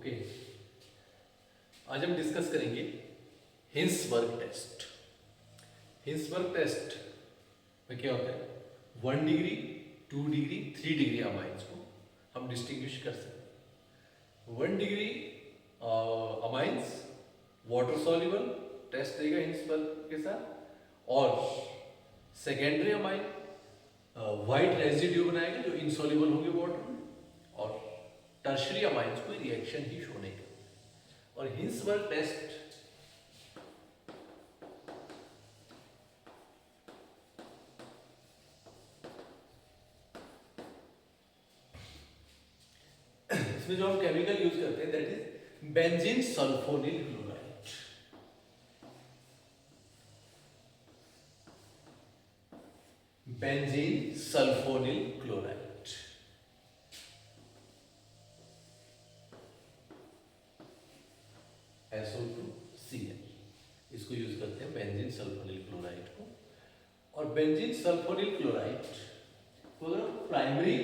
Okay, आज हम discuss करेंगे हिंसबर्ग टेस्ट। हिंसबर्ग टेस्ट में क्या होता है, 1 डिग्री, 2 डिग्री, 3 डिग्री अमाइंस को हम डिस्टिंग्विश कर सकते हैं। 1 degree amines water soluble test देगा हिंसबर्ग के साथ, और सेकेंडरी अमाइन वाइट रेजिड्यू बनाएगा जो इनसॉल्युबल होंगे वाटर में, और टर्शरी अमाइंस कोई रिएक्शन ही शो नहीं करते। और हिंसबर्ग टेस्ट इसमें जो हम केमिकल यूज करते हैं that is benzene sulphonyl chloride. Benzene sulphonyl chloride SO2Cl, इसको यूज करते हैं बेंजीन सल्फोनिल क्लोराइड को। और बेंजीन सल्फोनिल क्लोराइड को अगर प्राइमरी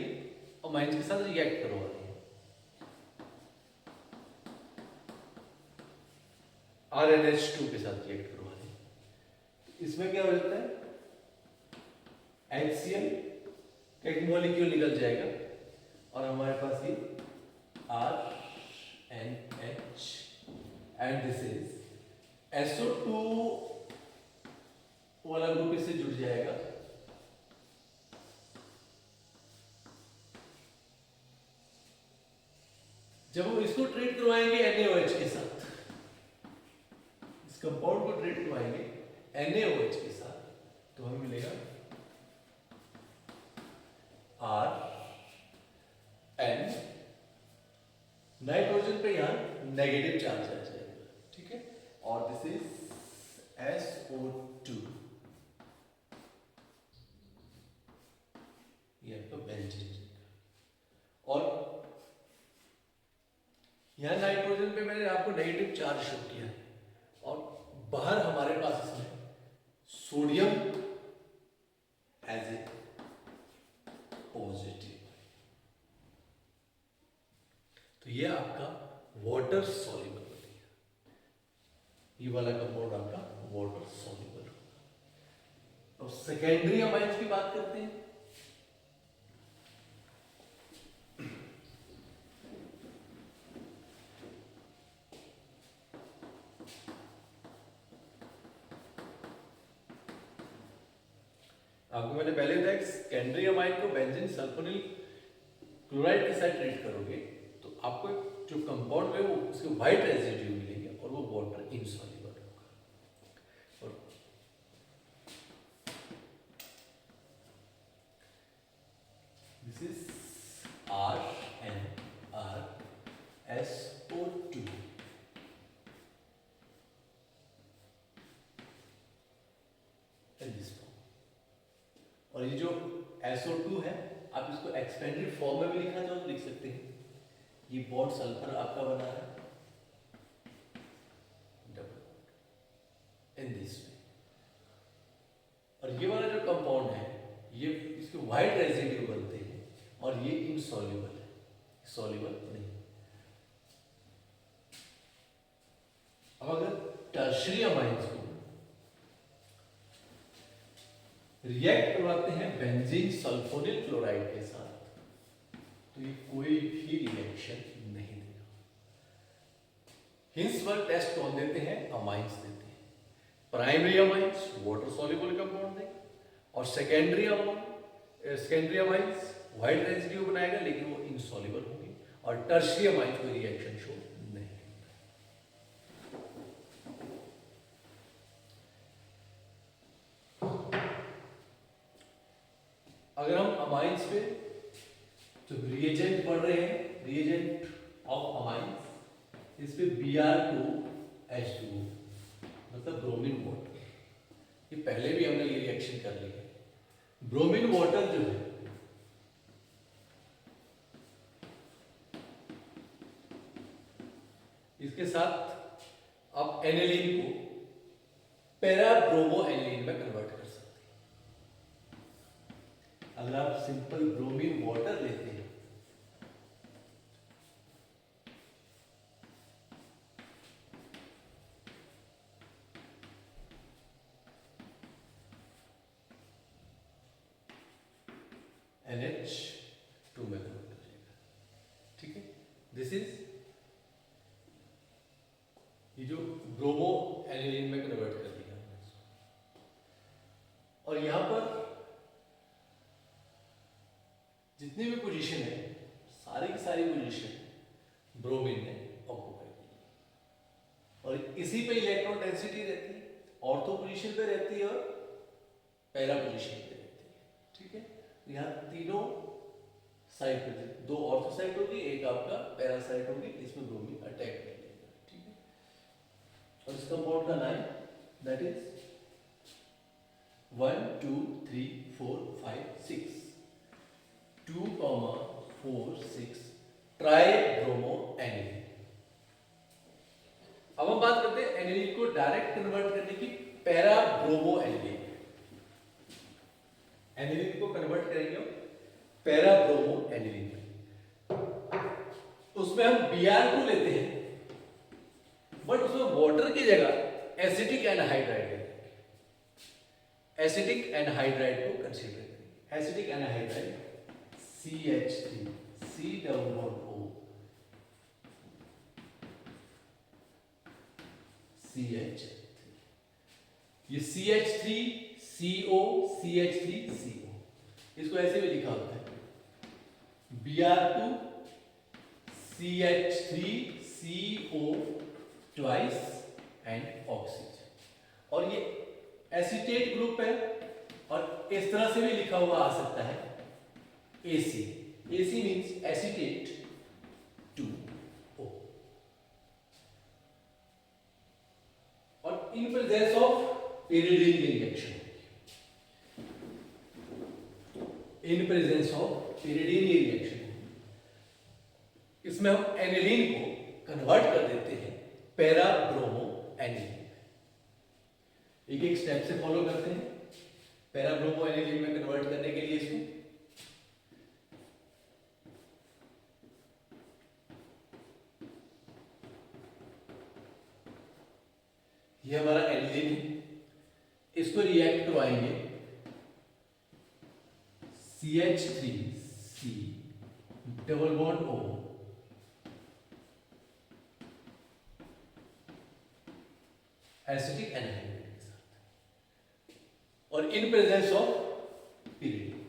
अमाइंस के साथ रिएक्ट करवाते हैं, RnH2 के साथ रिएक्ट करवाते हैं, इसमें क्या हो जाता है, HCl एक मॉलिक्यूल निकल जाएगा और हमारे पास ये RNH and this is SO2 वाला ग्रुप इससे जुड़ जाएगा, जब हम इसको ट्रीट करवाएंगे NaOH के साथ, इस कंपाउंड को ट्रीट करवाएंगे NaOH के साथ, तो हमें मिलेगा RN, नाइट्रोजन पे यहां नेगेटिव चार्ज आ जाएगा, ठीक है, और दिस इज SO2, ये आपका बेंजीन। और यहां नाइट्रोजन पे मैंने आपको नेगेटिव चार्ज शो किया है, और बाहर हमारे पास इसमें सोडियम एज ए पॉजिटिव, तो ये आपका वाटर सॉल्युबल हो गया, ये वाला कंपाउंड आपका वाटर सॉल्युबल होगा। अब सेकेंडरी अमाइंस की बात करते हैं। आपको मैंने पहले बताया सेकेंडरी अमाइन को बेंजीन सल्फोनिल क्लोराइड के साथ ट्रीट करोगे तो आपको जो कंपाउंड है वो उसके व्हाइट रेजिड्यू मिलेंगे और वो वाटर इनसॉल्युबल होगा। और दिस इज RnRSO2, और ये जो SO2 है आप इसको एक्सपेंडेड फॉर्म में भी लिखना चाहो तो लिख सकते हैं। ये बॉन्ड सल्फर आपका बना है डबल इन दिस वे, और ये वाला जो कंपाउंड है ये इसके व्हाइट रेजिड्यू बनते हैं और ये इनसॉल्युबल है, सॉल्युबल नहीं। अब अगर टर्शरी अमाइंस को रिएक्ट करवाते हैं बेंजीन सल्फोनिल क्लोराइड के साथ तो ये कोई भी रिएक्शन नहीं देगा। हिंसबर्ग टेस्ट कौन देते हैं, अमाइंस देते हैं। Primary amines water soluble compound देगा, और सेकेंडरी अमाइंस व्हाइट रेजिड्यू बनाएगा लेकिन वो इनसॉल्युबल होंगे, और टर्शरी अमाइंस कोई रिएक्शन शो नहीं। अगर हम अमाइंस पे जो रिएजेंट पढ़ रहे हैं, रिएजेंट ऑफ अमाइंस, इस पे Br2H2O मतलब ब्रोमीन वाटर, ये पहले भी हमने ये रिएक्शन कर ली है। ब्रोमीन वाटर जो है इसके साथ आप एनिलीन को पैराब्रोमो एनिलीन में कन्वर्ट कर सकते हैं। अगर आप सिंपल ब्रोमीन वाटर लेते हैं NH2 में कन्वर्ट हो जाएगा। ठीक है, दिस इज ये जो ब्रोमो एनिलीन में कन्वर्ट कर दिया। और यहां पर जितनी भी पोजीशन है सारी की सारी पोजीशन ब्रोमीन ने ऑक्युपाई की और इसी पे इलेक्ट्रॉन डेंसिटी रहती है, ऑर्थो पोजीशन पे रहती है और पैरा पोजीशन पे रहती है। ठीक है, यहाँ तीनों साइड पे दो ऑर्थो साइड होगी, एक आपका पैरा साइड होगी, इसमें ब्रोमीन अटैक कर लेगा। ठीक है, और इस कंपाउंड का नाम दैट इज 1 2 3 4 5 6 2, 4 6 ट्राइब्रोमो एनिलीन। अब हम बात करते हैं एनिलीन को डायरेक्ट कन्वर्ट करने की, पैरा ब्रोमो एनिलीन। एनिलीन को कन्वर्ट करेंगे पैरा ब्रोमो एनिलीन, उसमें हम Br2 लेते हैं, बट उसमें वाटर की जगह एसिटिक एनहाइड्राइड लेते हैं। एसिटिक एनहाइड्राइड को कंसीडर करेंगे। Acetic anhydride CH3 C double bond O CH3, ये CH3 CO CH3 CO, इसको ऐसे भी लिखा होता है Br2 CH3 CO twice and oxygen. और ये एसीटेट ग्रुप है और इस तरह से भी लिखा हुआ आ सकता है AC। AC means acetate 2O। और इन presence of pyridine reaction, in presence of pyridine reaction, इसमें हम एनिलीन को कन्वर्ट कर देते हैं पैरा ब्रोमो एनिलीन। एक एक स्टेप से फॉलो करते हैं पैरा ब्रोमो एनिलीन में कन्वर्ट करने के लिए। इसको ये हमारा एनिलीन है, इसको रिएक्ट करवाएंगे CH3C double bond O acetic anhydride के साथ, और इन presence of pyridine,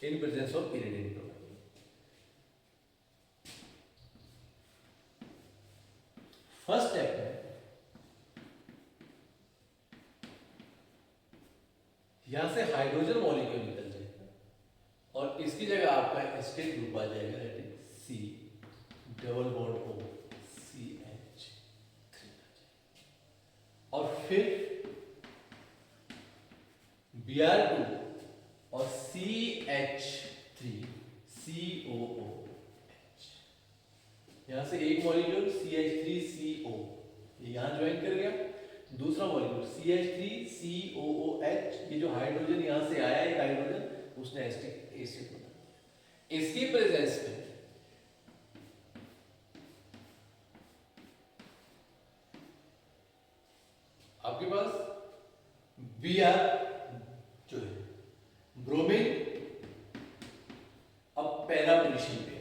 in presence of pyridine product. First step है, यहां से हाइड्रोजन मॉलिक्यूल निकल जाएगा और इसकी जगह आपका एसिटेट ग्रुप आ जाएगा, that is C double bond O CH3। और फिर Br2 और CH3 COOH, यहां से एक मॉलिक्यूल CH3CO ये यहां ज्वाइन कर गया, दूसरा मॉलिक्यूल CH3COOH, ये जो हाइड्रोजन यहां से आया एक हाइड्रोजन उसने एसिड बना दिया। इसकी प्रेजेंस में आपके पास Br जो है ब्रोमीन अब पैरा पोजीशन पे है।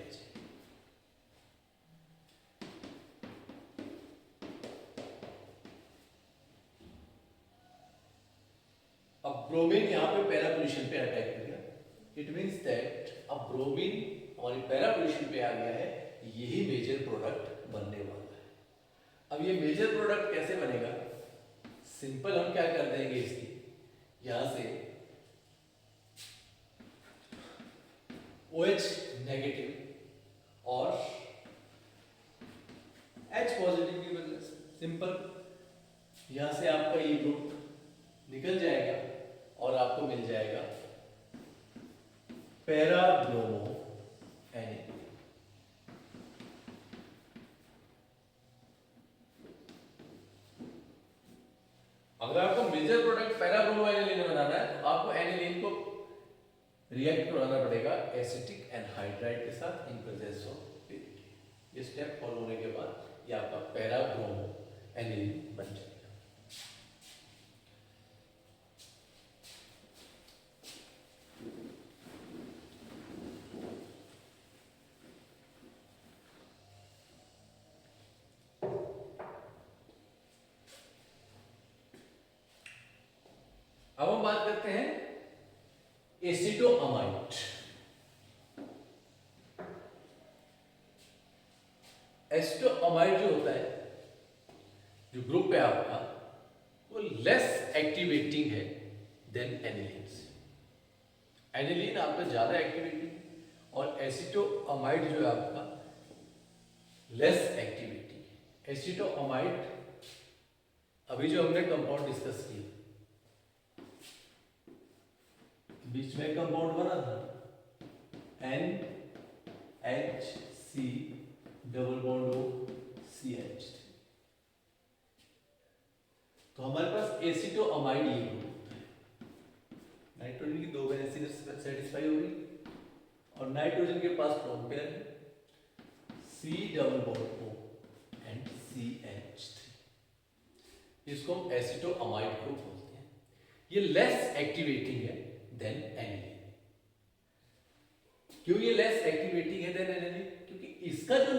अब ब्रोमीन यहां पे पैरा पोजीशन पे अटैक कर गया, इट मींस दैट अब ब्रोमीन और पैरा पोजीशन पे आ गया है, यही मेजर प्रोडक्ट बनने वाला है। अब ये मेजर प्रोडक्ट कैसे बनेगा, सिंपल हम क्या कर देंगे, इसकी यहां से OH नेगेटिव और H पॉजिटिव की वजह से सिंपल यहां से आपका ये ग्रुप निकल जाएगा और आपको मिल जाएगा पैरा ब्रोमो एनिलीन। अगर आपको major product para bromo aniline बनाना है तो आपको एनिलीन को रिएक्ट कराना पड़ेगा एसिटिक एनहाइड्राइड के साथ इन प्रेजेंस ऑफ pyridine। ये स्टेप फॉलो होने के बाद ये आपका पैरा ब्रोमो एनिलीन बन जाएगा। अब हम बात करते हैं एसिटोअमाइड। एसिटोअमाइड जो होता है, जो ग्रुप है आपका, वो लेस एक्टिवेटिंग है देन एनिलीन से। एनिलीन आपका ज्यादा एक्टिवेटिंग और एसिटोअमाइड जो है आपका लेस एक्टिवेटिंग है। एसिटोअमाइड अभी जो हमने कंपाउंड डिस्कस किया, बीच में कंपाउंड बना था NHC डबल बॉन्ड OCH, तो हमारे पास एसिटोअमाइड ये ग्रुप होता है। नाइट्रोजन की 2 वैलेंसी सेटिस्फाई हो गई और नाइट्रोजन के पास लोन पेयर है C double bond O and CH3, इसको हम एसिटोअमाइड ग्रुप बोलते हैं। ये लेस एक्टिवेटिंग है देन एनिलीन। क्यों ये लेस एक्टिवेटिंग है देन एनिलीन? क्योंकि इसका जो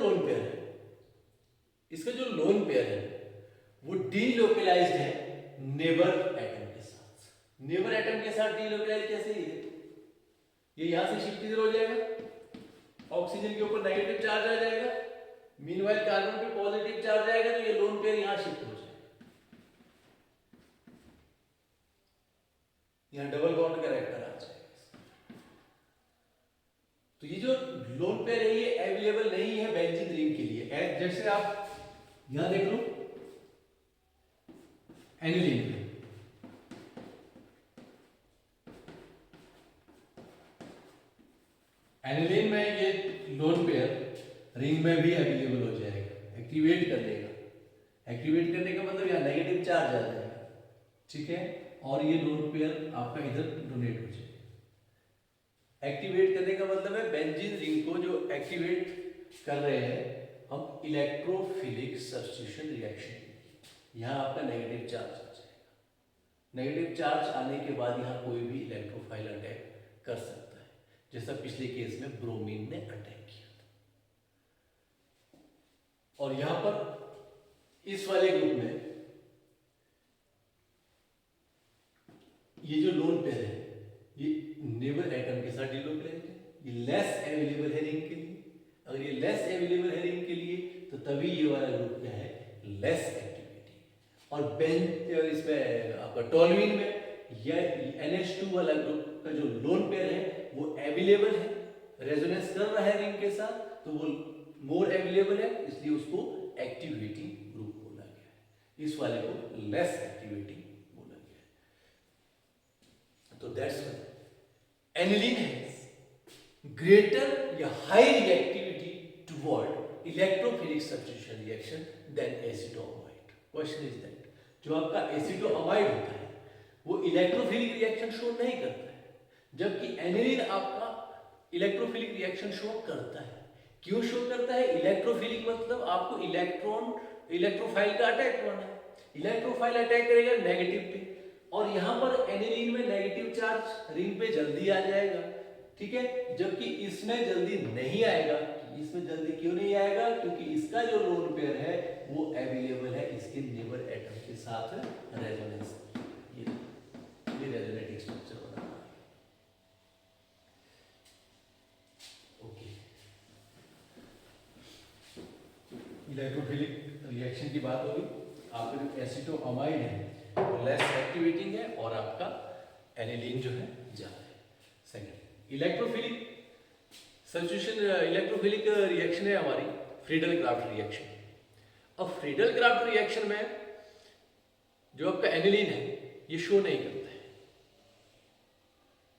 लोन पेयर है, वो डीलोकलाइज्ड है नेबर एटम के साथ। नेबर एटम के साथ डीलोकलाइज्ड कैसे है? ये यहां से शिफ्ट इधर हो जाएगा, ऑक्सीजन के ऊपर नेगेटिव चार्ज आ जाएगा, मीनवाइल कार्बन पे पॉजिटिव चार्ज आएगा, तो ये लोन पेयर यहां शिफ्ट हो जाएगा, यहां डबल बॉन्ड का कैरेक्टर आ जाएगा। तो ये जो लोन पेयर है ये अवेलेबल नहीं है बेंजीन रिंग के लिए। जैसे आप यहां देख लो एनिलीन में, एनिलीन में ये लोन पेयर रिंग में भी अवेलेबल हो जाएगा, एक्टिवेट कर देगा। एक्टिवेट करने का मतलब यहाँ नेगेटिव चार्ज आ जाएगा, ठीक है, और ये लोन पेयर आपका इधर डोनेट हो जाएगा। एक्टिवेट करने का मतलब है बेंजीन रिंग को जो एक्टिवेट कर रहे हैं हम इलेक्ट्रोफिलिक सब्स्टिट्यूशन रिएक्शन, यहाँ आपका नेगेटिव चार्ज आ जाएगा। नेगेटिव चार्ज आने के बाद यहाँ कोई भी इलेक्ट्रोफाइल अटैक कर सकता है, जैसा पिछले केस में ब्रोमीन ने अटैक किया था। और यहाँ पर इस वाले ग्रुप में ये जो लोन पेयर है ये नेबर एटम के साथ डीलोकलाइज्ड है, ये लेस अवेलेबल है रिंग के लिए। अगर ये लेस अवेलेबल है रिंग के लिए तो तभी ये वाला ग्रुप क्या है, लेस एक्टिविटी। और इसमें आपका टोल्यूइन में यह NH2 वाला ग्रुप का जो लोन पेयर है वो अवेलेबल है, रेजोनेंस कर रहा है रिंग के साथ, तो वो मोर अवेलेबल है, इसलिए उसको एक्टिवेटिंग ग्रुप बोला गया है। इस वाले को लेस एक्टिवेटिंग बोला गया है। तो that's why aniline has greater या high reactivity toward electrophilic substitution reaction then acetamide. Question is that जो आपका एसिटोअमाइड होता है वो इलेक्ट्रोफिलिक रिएक्शन शो नहीं करता है, जबकि एनिलीन आपका इलेक्ट्रोफिलिक रिएक्शन शो करता है। क्यों शो करता है? इलेक्ट्रोफिलिक मतलब आपको इलेक्ट्रोफाइल का अटैक होना है। इलेक्ट्रोफाइल अटैक करेगा नेगेटिव पे, और यहां पर एनिलीन में नेगेटिव चार्ज रिंग पे जल्दी आ जाएगा, ठीक है, जबकि इसमें जल्दी नहीं आएगा। इसमें जल्दी क्यों नहीं आएगा? क्योंकि इसका जो लोन पेयर है वो अवेलेबल है इसके नेबर एटम के साथ रेजोनेंस। ये रेजोनेटिंग स्ट्रक्चर बना है। ओके, इलेक्ट्रोफिलिक रिएक्शन की बात होगी। आपका जो एसिटोअमाइड है लेस एक्टिवेटिंग है और आपका एनिलीन जो है ज्यादा है। Second, electrophilic substitution, electrophilic reaction है हमारी फ्रीडल-क्राफ्ट रिएक्शन। अब फ्रीडल-क्राफ्ट रिएक्शन में जो आपका एनिलीन है ये शो नहीं करता है।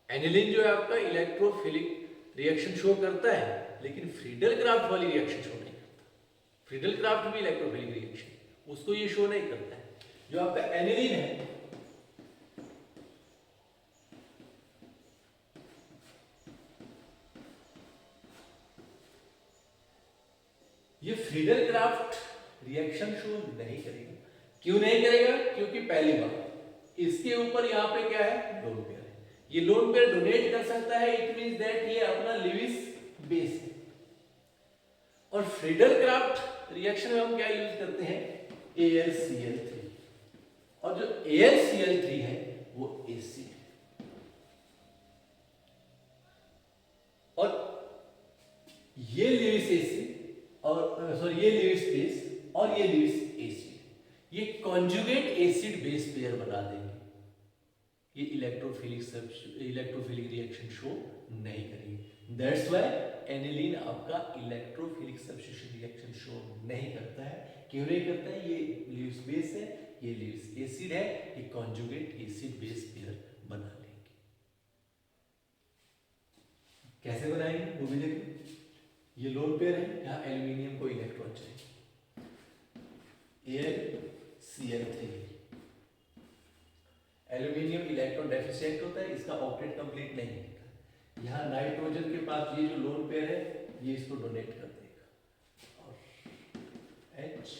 एनिलीन जो है आपका इलेक्ट्रोफिलिक रिएक्शन शो करता है, लेकिन फ्रीडल-क्राफ्ट वाली रिएक्शन शो नहीं करता। फ्रीडल-क्राफ्ट भी इलेक्ट्रोफिलिक रिएक्शन, उसको ये शो नहीं करता है। जो आपका एनिलीन है ये फ्रीडल-क्राफ्ट रिएक्शन शो नहीं करेगा। क्यों नहीं करेगा? क्योंकि पहली बात इसके ऊपर यहाँ पे क्या है, लोन पेयर है। ये लोन पेयर डोनेट कर सकता है, इट मींस दैट ये अपना लिविस बेस है। और फ्रीडल-क्राफ्ट रिएक्शन में हम क्या यूज करते हैं, AlCl3, और जो AlCl3 है वो एसिड, और ये लेविस एसिड और सॉरी ये लेविस बेस और ये लेविस एसिड, ये कॉन्जुगेट एसिड बेस पेयर बना देंगे। ये इलेक्ट्रोफिलिक रिएक्शन शो नहीं करेगी। दैट्स व्हाई एनिलीन आपका इलेक्ट्रोफिलिक सब्स्टिट्यूशन रिएक्शन शो नहीं करता है। क्यों नहीं करता है? ये लेविस बेस है, ये लेविस एसिड है, ये कॉन्जुगेट एसिड बेस पेयर बना लेंगे। कैसे बनाएंगे वो भी देखो। ये लोन पेयर है, यहाँ एल्यूमिनियम को इलेक्ट्रॉन चाहिए, AlCl3। एल्यूमिनियम इलेक्ट्रॉन डेफिशिएंट होता है, इसका ऑक्टेट कंप्लीट नहीं होता। यहाँ नाइट्रोजन के पास ये जो लोन पेयर है, ये इसको डोनेट कर देगा, और H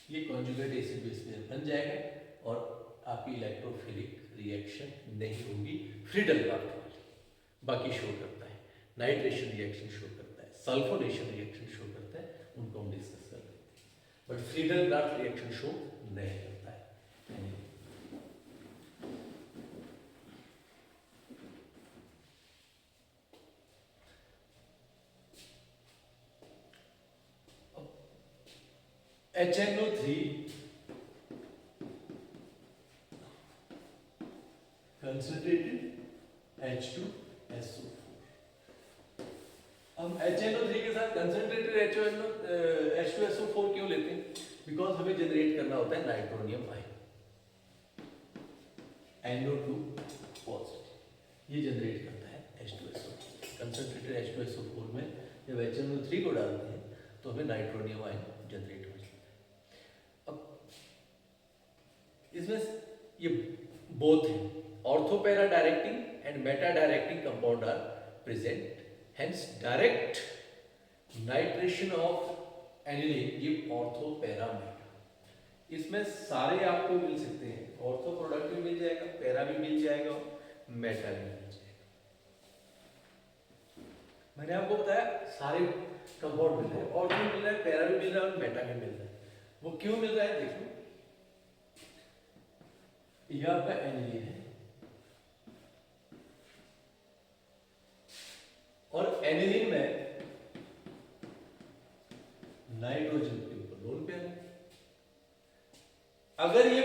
ये कॉन्जुगेट एसिड बेस पेयर बन जाएगा, और आपकी इलेक्ट्रोफिलिक रिएक्शन नहीं होगी फ्रीडल पार्ट वाली। बाकी शो करता है, नाइट्रेशन रिएक्शन शो करता है, सल्फोनेशन रिएक्शन शो करता है, उनको हम डिस्कस कर लेते हैं। But Friedel part reaction show नहीं करता है। HNO3 concentrated H2SO4। हम HNO3 के साथ कंसंट्रेटेड H2SO4 क्यों लेते हैं? बिकॉज हमें जनरेट करना होता है नाइट्रोनियम आयन, NO2 पॉजिटिव, ये जनरेट करता है H2SO4। कंसंट्रेटेड H2SO4 में जब HNO3 को डालते हैं तो हमें नाइट्रोनियम आयन जनरेट हो जाता है। अब इसमें ये बोथ है, ortho para directing and meta directing compound are present, hence direct nitration of aniline give ortho para meta. इसमें सारे आपको मिल सकते हैं, ऑर्थो प्रोडक्ट भी मिल जाएगा, पैरा भी मिल जाएगा, मेटा भी मिल जाएगा। मैंने आपको बताया सारे कंपाउंड मिल रहे हैं, ऑर्थो मिल रहा है, पैरा भी मिल रहा है, और मेटा भी मिल रहा है। वो क्यों मिल रहा है? देखो, यह आपका एनिलीन है, और एनिलीन में नाइट्रोजन के ऊपर लोन पेयर है। अगर ये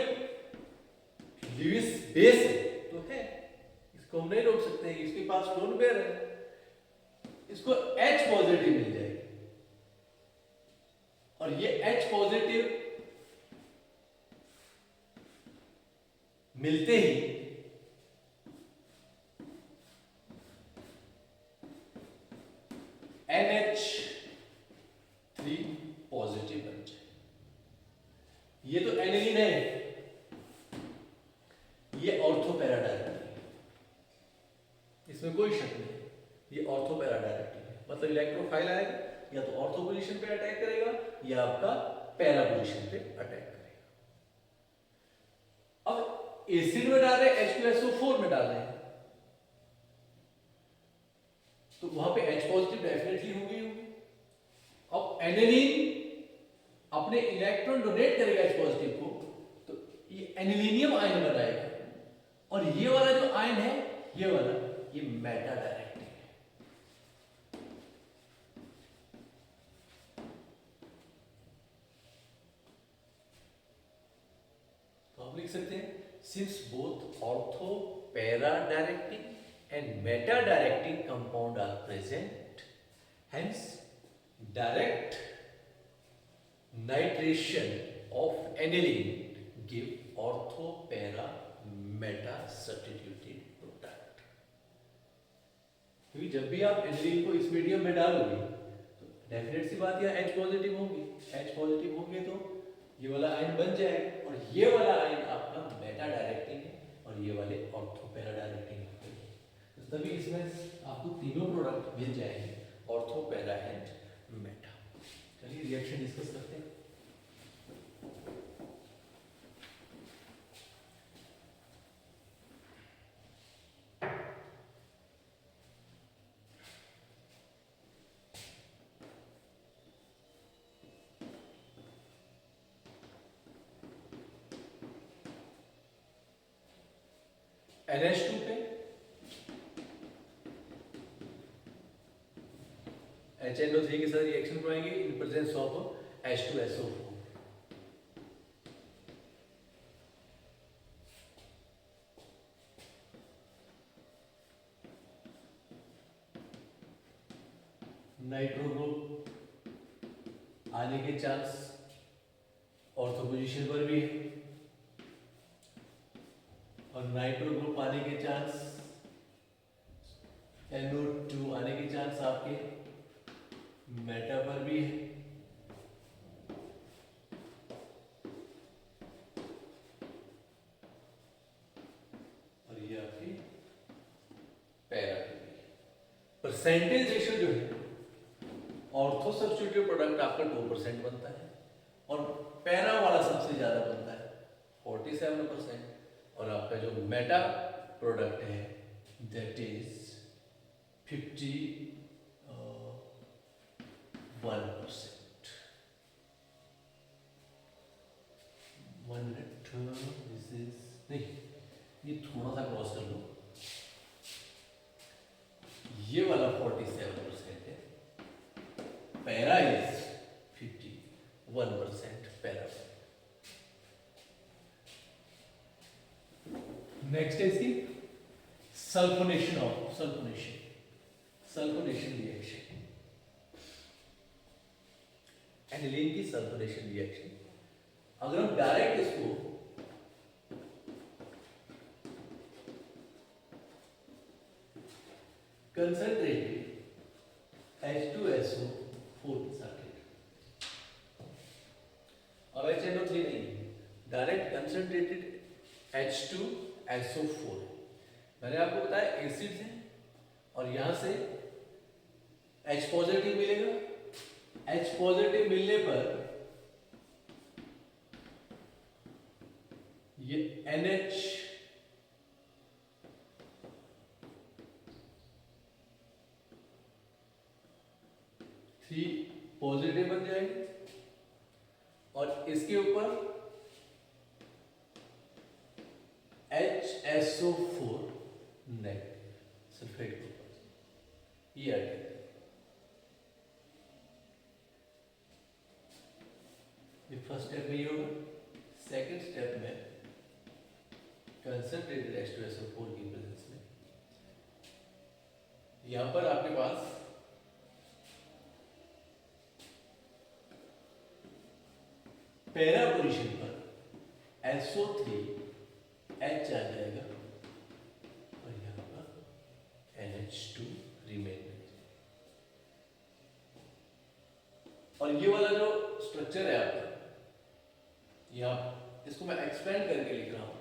लुईस बेस है तो है, इसको हम नहीं रोक सकते हैं, इसके पास लोन पेयर है, इसको H पॉजिटिव मिल जाएगी, और ये H पॉजिटिव मिलते ही NH3 पॉजिटिव बन जाए। ये तो एनिलीन है, ये ऑर्थो पैरा डायरेक्टिव है, इसमें कोई शक नहीं, ये ऑर्थो पैरा डायरेक्टिव है। मतलब इलेक्ट्रोफाइल आएगा, या तो ऑर्थो पोजीशन पे अटैक करेगा, या आपका पैरा पोजीशन पे अटैक करेगा। अब एसिड में डाल रहे हैं, H2SO4 में डाल रहे हैं, तो वहां पे H पॉजिटिव डेफिनेटली होगी। अब एनिलीन अपने इलेक्ट्रॉन डोनेट करेगा H पॉजिटिव को, तो ये एनिलीनियम आयन बनाएगा, और ये वाला जो आयन है, ये वाला, ये मेटा डायरेक्टिव है। तो आप लिख सकते हैं, since both ortho para directing and meta directing compound are present, hence direct nitration of aniline give ortho para meta substituted product। क्योंकि जब भी आप एनिलीन को इस मीडियम में डालोगे तो डेफिनेट सी बात है H पॉजिटिव होगी, H पॉजिटिव होंगे तो ये वाला आयन बन जाएगा, और ये वाला आयन आपका मेटा डायरेक्टिंग है, और ये वाले ऑर्थो पैरा डायरेक्टिंग है। तभी इसमें आपको तीनों प्रोडक्ट मिल जाएंगे, ऑर्थो पैरा एंड मेटा। चलिए रिएक्शन डिस्कस करते हैं। NH2 पे HNO3 के साथ रिएक्शन करवाएंगे इन presence of H2SO4। Nitro group आने के चांस ऑर्थो पोजीशन पर भी है, और नाइट्रो ग्रुप आने के चांस, NO2 आने के चांस आपके मेटा पर भी है, और ये आपकी पैरा पर भी है। परसेंटेज रेशियो जो है, ऑर्थो सब्स्टिट्यूट प्रोडक्ट आपका 2% बनता है और पैरा वाला सबसे ज्यादा बनता है 47%, और आपका जो मेटा प्रोडक्ट है that is 51%। 1 minute, this is नहीं, ये थोड़ा सा क्रॉस कर लो, ये वाला 47% है, पैरा इज 51% पैरा। नेक्स्ट है इसकी सल्फोनेशन रिएक्शन, एनिलीन की सल्फोनेशन रिएक्शन। अगर हम डायरेक्ट इसको कंसंट्रेटेड H2SO4 के साथ और HNO3 नहीं, डायरेक्ट कंसंट्रेटेड H2SO4। मैंने आपको बताया एसिड है और यहां से H पॉजिटिव मिलेगा, H पॉजिटिव मिलने पर ये NH3 पॉजिटिव बन जाएगा और इसके ऊपर HSO4 नेगेटिव सल्फेट के ऊपर ये आ गया। ये फर्स्ट स्टेप में ये होगा। सेकंड स्टेप में कंसंट्रेटेड H2SO4 की प्रेजेंस में यहां पर आपके पास पैरा पोजीशन पर SO3 H आ जाएगा और यहाँ पर NH2 रिमेन करेगा। और ये वाला जो स्ट्रक्चर है आपका, यहाँ इसको मैं एक्सपेंड करके लिख रहा हूं।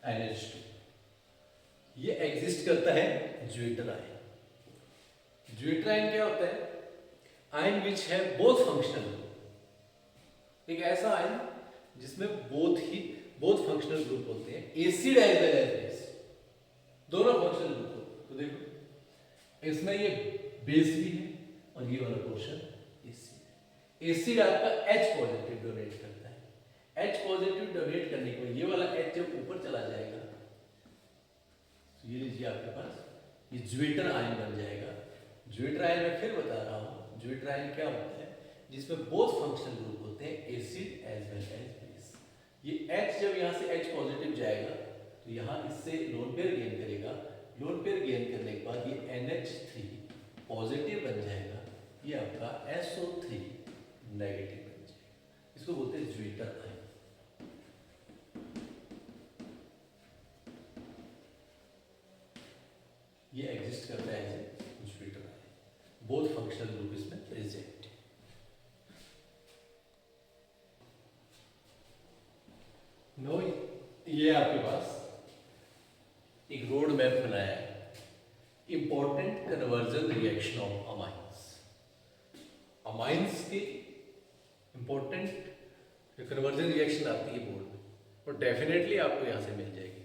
NH2 ये एग्जिस्ट करता है ज्वेटर आयन। ज्वेटर आयन क्या होता है? आयन विच है बोथ फंक्शनल, एक ऐसा आयन जिसमें बोथ फंक्शनल ग्रुप होते हैं, acid as well as base, दोनों फंक्शनल ग्रुप होते हैं। तो देखो इसमें ये बेस भी है और ये वाला पोर्शन एसिड है। एसिड आपका H पॉजिटिव डोनेट करता है, H पॉजिटिव डोनेट करने के बाद ये वाला H जब ऊपर चला जाएगा तो ये लीजिए आपके पास ये ज्वेटर आयन बन जाएगा। ज्वेटर आयन मैं फिर बता रहा हूं, ज्वेटर आयन क्या होता है? जिसमें बोथ फंक्शनल ग्रुप होते हैं, acid as well as base. ये H जब यहां से H पॉजिटिव जाएगा तो यहां इससे लोन पेयर गेन करेगा, लोन पेयर गेन करने के बाद ये NH3 पॉजिटिव बन जाएगा, ये आपका SO3 नेगेटिव बन जाएगा। इसको बोलते हैं ज्वेटर आयन। ये एग्जिस्ट करता है as zwitterion, both functional group इसमें प्रेजेंट है। नो ये आपके पास एक रोड मैप बनाया है, important conversion reaction of amines. Amines की इंपॉर्टेंट कन्वर्जन रिएक्शन आती है बोर्ड में, और डेफिनेटली आपको यहां से मिल जाएगी।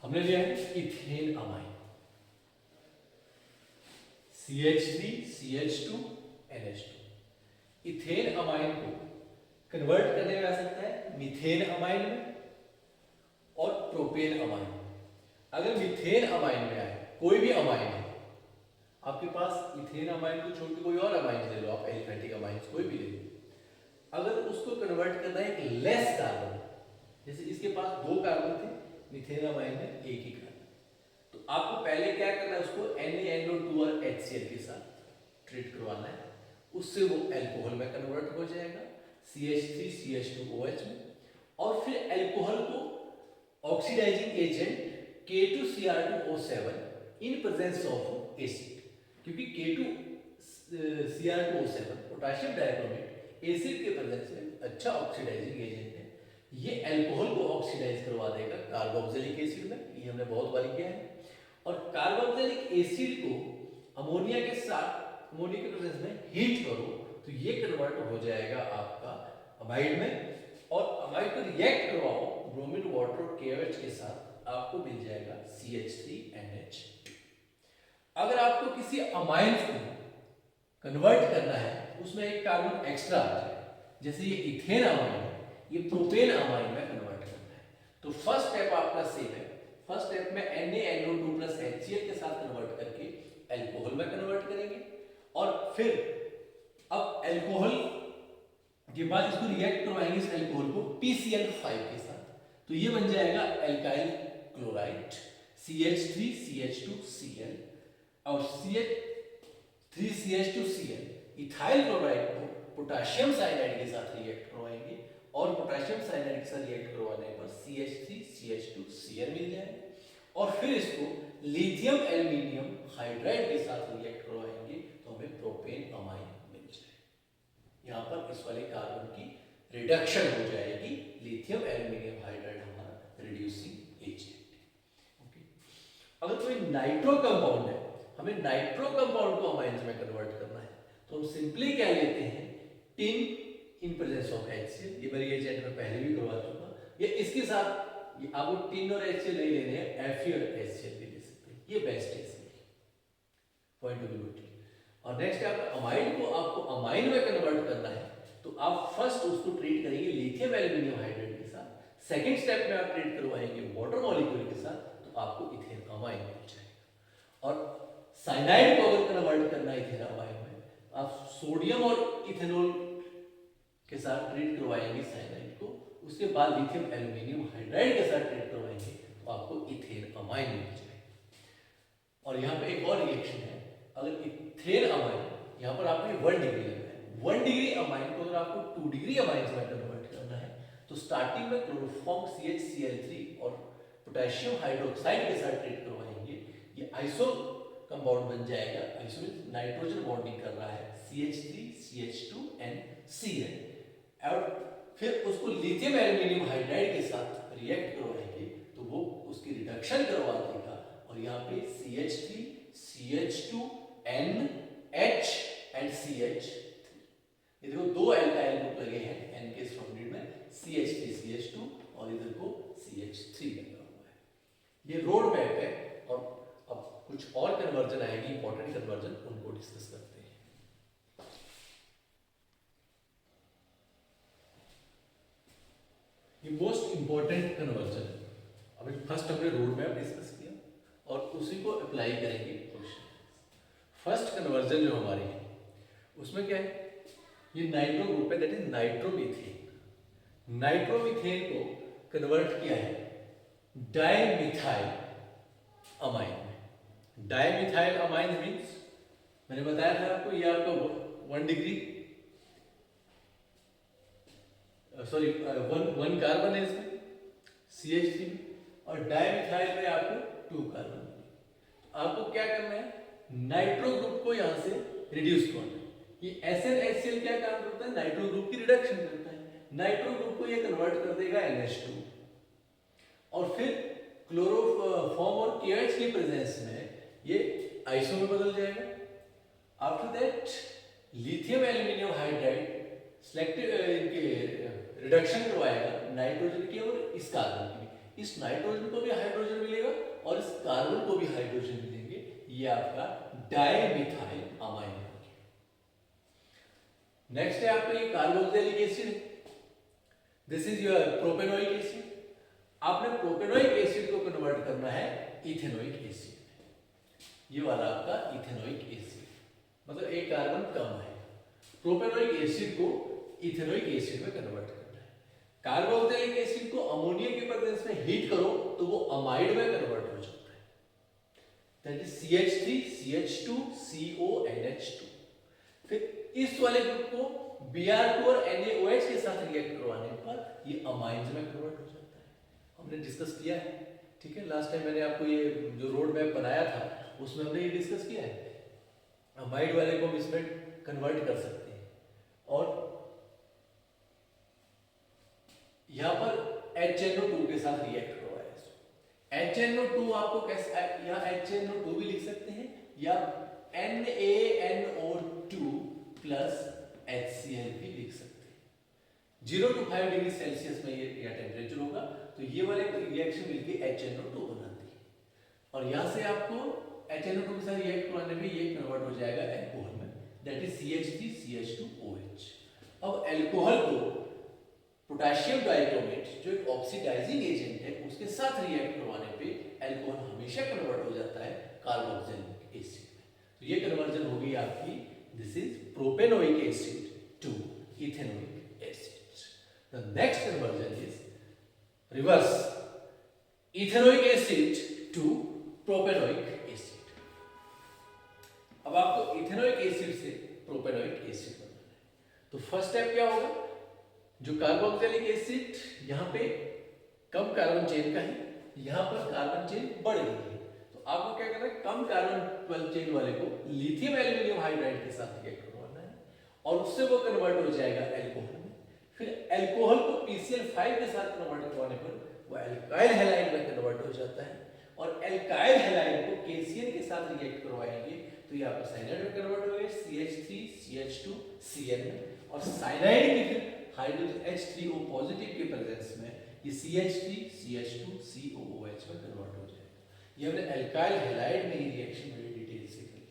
हमने लिया है ethane amine, CH3 CH2 NH2। Ethane amine को कन्वर्ट करने में आ सकता है मीथेन अमाइन में और प्रोपेन अमाइन। अगर मीथेन अमाइन में आए, कोई भी अमाइन है आपके पास, इथेन अमाइन को छोड़ के कोई और अमाइन ले लो आप, एलिफेटिक अमाइन कोई भी ले लो, अगर उसको कन्वर्ट करना है एक लेस कार्बन, जैसे इसके पास 2 कार्बन थे, मीथेन अमाइन में एक ही कार्बन, तो आपको पहले क्या करना है, उसको NaNO2 और HCl के साथ ट्रीट करवाना है, उससे वो अल्कोहल में कन्वर्ट हो जाएगा CH3 CH2OH में, और फिर अल्कोहल को oxidising agent K2Cr2O7 in presence of acid, क्योंकि K2Cr2O7 पोटेशियम डाइक्रोमेट एसिड के प्रेजेंस में अच्छा ऑक्सीडाइजिंग एजेंट है, ये अल्कोहल को ऑक्सीडाइज करवा देगा कार्बोक्सिलिक एसिड में, ये हमने बहुत बार किया है। और कार्बोक्सिलिक एसिड को अमोनिया के साथ, अमोनिया के प्रेजेंस में हीट करो तो ये कन्वर्ट हो जाएगा आपका अमाइड में, और अमाइड को रिएक्ट करवाओ ब्रोमीन वाटर और KOH के साथ, आपको मिल जाएगा CH3NH। अगर आपको किसी अमाइन को कन्वर्ट करना है, उसमें एक कार्बन एक्स्ट्रा आ जाए, जैसे ये इथेन अमाइन है, ये प्रोपेन अमाइन में कन्वर्ट करना है, तो फर्स्ट स्टेप आपका सेम है। फर्स्ट स्टेप में NaNO2 प्लस HCl के साथ कन्वर्ट करके अल्कोहल में कन्वर्ट करेंगे, और फिर अब अल्कोहल के बाद इसको रिएक्ट करवाएंगे इस अल्कोहल को PCl5 के साथ, तो ये बन जाएगा अल्काइल क्लोराइड CH3CH2Cl, और CH3CH2Cl इथाइल क्लोराइड को पोटेशियम साइनाइड के साथ रिएक्ट करवाएंगे, और पोटेशियम साइनाइड के साथ रिएक्ट करवाने पर CH3CH2Cl मिल जाएगा, और फिर इसको लिथियम एल्यूमिनियम हाइड्राइड के साथ रिएक्ट करवाएंगे तो हमें प्रोपेन अमाइन मिल जाएगा। यहाँ पर इस वाले कार्बन की रिडक्शन हो जाएगी, लिथियम एल्यूमिनियम हाइड्राइड हमारा रिड्यूसिंग एजेंट। ओके, अगर कोई नाइट्रो कंपाउंड है, हमें नाइट्रो कंपाउंड को अमाइंस में कन्वर्ट करना है, तो हम सिंपली क्या लेते हैं, tin in presence of HCl, ये मेरी एजेंट में पहले भी करवा चुका, ये इसके साथ ये आपको टिन और HCl नहीं लेने हैं, Fe और HCl भी ले सकते हैं, ये बेस्ट है इसलिए पॉइंट ऑफ व्यू। और नेक्स्ट आप अमाइन को आपको अमाइन में कन्वर्ट करना है, तो आप फर्स्ट उसको ट्रीट करेंगे लिथियम एल्यूमिनियम हाइड्राइड के साथ, सेकंड स्टेप में आप ट्रीट करवाएंगे वाटर मॉलिक्यूल के साथ, तो आपको इथेन अमाइन मिल जाएगा। और साइनाइड को अगर कन्वर्ट करना है इथेन अमाइन में, आप सोडियम और इथेनॉल के साथ ट्रीट करवाएंगे साइनाइड को, उसके बाद लिथियम एल्यूमिनियम हाइड्राइड के साथ ट्रीट करवाएंगे तो आपको इथेन अमाइन मिल जाएगा। और यहाँ पे एक और रिएक्शन है, अगर इथेन अमाइन यहाँ पर आपको 1 डिग्री लगा है, 1 डिग्री अमाइन को अगर आपको 2 डिग्री अमाइन में कन्वर्ट करना है, तो स्टार्टिंग में क्लोरोफॉर्म CHCl3 और पोटेशियम हाइड्रोक्साइड के साथ ट्रीट करवाएंगे, ये आइसो कंपाउंड बन जाएगा, आइसो में नाइट्रोजन बॉन्डिंग कर रहा है CH3 CH2 and Cl, और फिर उसको लिथियम एल्यूमिनियम हाइड्राइड के साथ रिएक्ट करवाएंगे तो वो उसकी रिडक्शन करवा देगा, और यहाँ पे CH3 CH2 NH and CH3, ये देखो 2 एल्काइल ग्रुप लगे हैं N के स्ट्रॉन्ग में, CH3 CH2 और इधर को CH3 लगा हुआ है। ये रोड मैप है, और अब कुछ और कन्वर्जन आएगी, इंपॉर्टेंट कन्वर्जन, उनको डिस्कस करते हैं। ये मोस्ट इंपॉर्टेंट कन्वर्जन है। अभी फर्स्ट हमने रोड मैप डिस्कस किया और उसी को अप्लाई करेंगे क्वेश्चन। फर्स्ट कन्वर्जन जो हमारी है उसमें क्या है, ये नाइट्रो ग्रुप है, दैट इज नाइट्रोमीथेन। नाइट्रोमीथेन को कन्वर्ट किया है डाइमिथाइल अमाइन में। डाइमिथाइल अमाइन मीन्स मैंने बताया था आपको, ये आपका 1 डिग्री सॉरी 1 कार्बन है इसमें CH3 में, और डाइमिथाइल में आपको 2 कार्बन। आपको क्या करना है, नाइट्रो ग्रुप को यहां से रिड्यूस करना है। ये SnHCl क्या काम करता है, नाइट्रो ग्रुप की रिडक्शन करता है। नाइट्रो ग्रुप को ये कन्वर्ट कर देगा NH2, और फिर क्लोरोफॉर्म और KOH की प्रेजेंस में ये आइसो में बदल जाएगा। After that lithium aluminium hydride selective इनके रिडक्शन करवाएगा नाइट्रोजन की और इस कार्बन की भी। इस नाइट्रोजन को भी हाइड्रोजन मिलेगा और इस कार्बन को भी हाइड्रोजन मिलेंगे। ये आपका डाइमिथाइल अमाइन हो गया। नेक्स्ट है आपका ये carboxylic acid, this is your propanoic acid. आपने प्रोपेनोइक एसिड को कन्वर्ट करना है इथेनोइक एसिड में। ये वाला आपका इथेनोइक एसिड, मतलब एक कार्बन कम है। प्रोपेनोइक एसिड को इथेनोइक एसिड में कन्वर्ट करना है। कार्बोक्सिलिक एसिड को अमोनिया के प्रेजेंस में हीट करो तो वो अमाइड में कन्वर्ट हो जाता है, that is CH3 CH2 CONH2। फिर इस वाले ग्रुप को Br2 और NaOH के साथ रिएक्ट करवाने पर ये अमाइंस में कन्वर्ट हो जाता है। हमने डिस्कस किया है, ठीक है। लास्ट टाइम मैंने आपको ये जो रोड मैप बनाया था उसमें हमने ये डिस्कस किया है। अमाइड वाले को हम इसमें कन्वर्ट कर सकते हैं। और यहां पर HNO2 के साथ रिएक्ट करवाया है। HNO2 आपको कैसे, यहां HNO2 भी लिख सकते हैं या NaNO2 प्लस HCl भी लिख सकते हैं। 0 to 5 डिग्री सेल्सियस में ये टेम्परेचर होगा तो ये वाले रिएक्शन मिलकर HNO2 बनाती है। और यहां से आपको HNO2 के साथ रिएक्ट करवाने में ये कन्वर्ट हो जाएगा अल्कोहल में, दैट इज CH3 CH2OH। अब अल्कोहल को पोटेशियम डाइक्रोमेट जो एक ऑक्सीडाइजिंग एजेंट है उसके साथ रिएक्ट करवाने पे अल्कोहल हमेशा कन्वर्ट हो जाता है कार्बोक्सिलिक एसिड में। तो ये कन्वर्जन होगी आपकी, this is propanoic acid to ethanoic acid. The next conversion is reverse, ethanoic acid to propanoic acid. अब आपको इथेनोइक एसिड से प्रोपेनोइक एसिड बनाना है। तो फर्स्ट स्टेप क्या होगा, जो कार्बोक्सिलिक एसिड यहाँ पे कम कार्बन चेन का है, यहाँ पर कार्बन चेन बढ़ गई है, तो आपको क्या करना है, कम कार्बन 12 चेन वाले को लिथियम एल्यूमिनियम हाइड्राइड के साथ रिएक्ट करवाना है और उससे वो कन्वर्ट हो जाएगा अल्कोहल में। फिर अल्कोहल को PCl5 के साथ कन्वर्ट करवाने पर वो अल्काइल हैलाइड में कन्वर्ट हो जाता है और अल्काइल हैलाइड को KCl के साथ रिएक्ट करवाएंगे तो ये आपका साइनाइड में कन्वर्ट हो गया CH3 CH2 Cl में। और साइनाइड की फिर हाइड्रोजन H3O पॉजिटिव के प्रेजेंस में ये CH3 CH2 COOH में कन्वर्ट हो जाएगा। ये हमने अल्काइल हैलाइड में ही रिएक्शन बड़ी डिटेल से करी,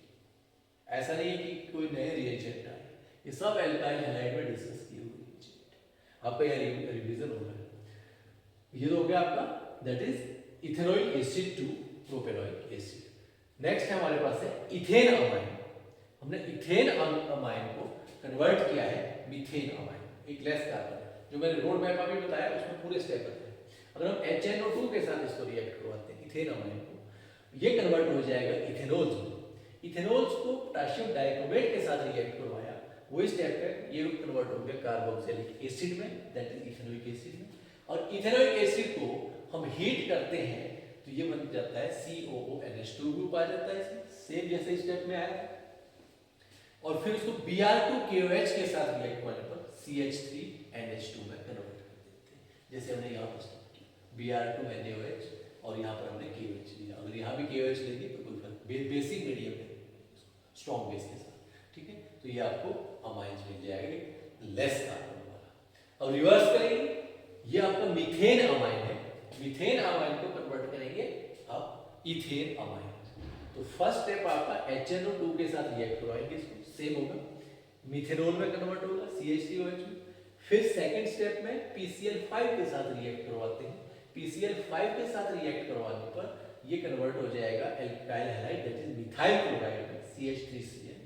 ऐसा नहीं है कि कोई नए रिएजेंट आए, ये सब अल्काइल हैलाइड में डिस्कस किए हुए रिएजेंट। आपका यह रिवीजन हो रहा है। ये तो हो गया आपका, that is ethanoic acid to propanoic acid. Next है हमारे पास है इथेन अमाइन। हमने इथेन अमाइन को कन्वर्ट किया है मीथेन अमाइन, एक लेस कार्बन, जो मैंने रोड मैप अभी बताया उसमें पूरे स्टेप बताए। अगर हम HNO2 के साथ इसको रिएक्ट करवाते हैं इथेन अमाइन को, ये कन्वर्ट हो जाएगा इथेनॉल्स में। इथेनॉल्स को पोटेशियम डाइक्रोमेट के साथ रिएक्ट करवाया, वही स्टेप है, ये कन्वर्ट हो गया कार्बोक्सिलिक एसिड में, दैट इज इथेनोइक एसिड में। और इथेनोइक एसिड को हम हीट करते हैं तो ये बन जाता है COONH2 ग्रुप आ जाता है इसमें, सेम जैसे स्टेप में आया। और फिर उसको Br2KOH के साथ रिएक्ट करने पर CH3NH2 में कन्वर्ट कर देते हैं, जैसे हमने यहाँ पर Br2NaOH और यहाँ पर हमने KOH लिया। अगर यहाँ भी KOH लेंगे तो कोई फर्क, बेसिक मीडियम है, स्ट्रॉन्ग बेस के साथ, ठीक है। तो ये आपको अमाइंस मिल जाएगा लेस कार्बन वाला। अब रिवर्स करेंगे, ये आपका मीथेन अमाइन है, मीथेन अमाइन को कन्वर्ट करेंगे आप इथेन अमाइन। तो फर्स्ट स्टेप आपका HNO2 के साथ रिएक्ट करवाएंगे, इसको सेम होगा, मिथेनॉल में कन्वर्ट होगा CH3OH में। फिर सेकंड स्टेप में PCl5 के साथ रिएक्ट करवाते हैं, PCl5 के साथ रिएक्ट करवाने पर ये कन्वर्ट हो जाएगा alkyl halide, that is methyl chloride में CH3Cl,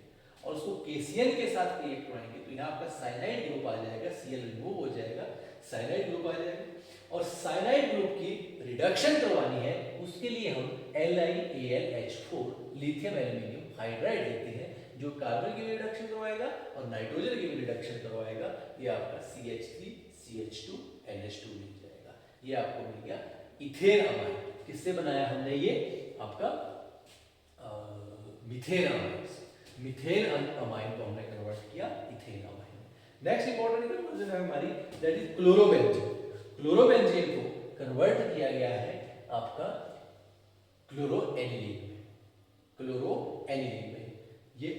और उसको KCl के साथ रिएक्ट करवाएंगे तो यहाँ आपका साइनाइड ग्रुप आ जाएगा, Cl रिमूव हो जाएगा, साइनाइड ग्रुप आ जाएगा। और साइनाइड ग्रुप की रिडक्शन करवानी है, उसके लिए हम LiAlH4 लिथियम एल्यूमिनियम हाइड्राइड लेते हैं, जो कार्बन की भी रिडक्शन करवाएगा और नाइट्रोजन की भी रिडक्शन करवाएगा। ये आपका CH3 CH2NH2 मिल जाएगा। ये आपको मिल गया इथेन अमाइन। किससे बनाया हमने ये आपका मीथेन अमाइन, मीथेन अमाइन को हमने कन्वर्ट किया ethane amine. Next important conversion है हमारी, दैट इज क्लोरोबेंजीन। क्लोरोबेंजीन को कन्वर्ट किया गया है आपका क्लोरोएनिलीन में, क्लोरोएनिलीन में। ये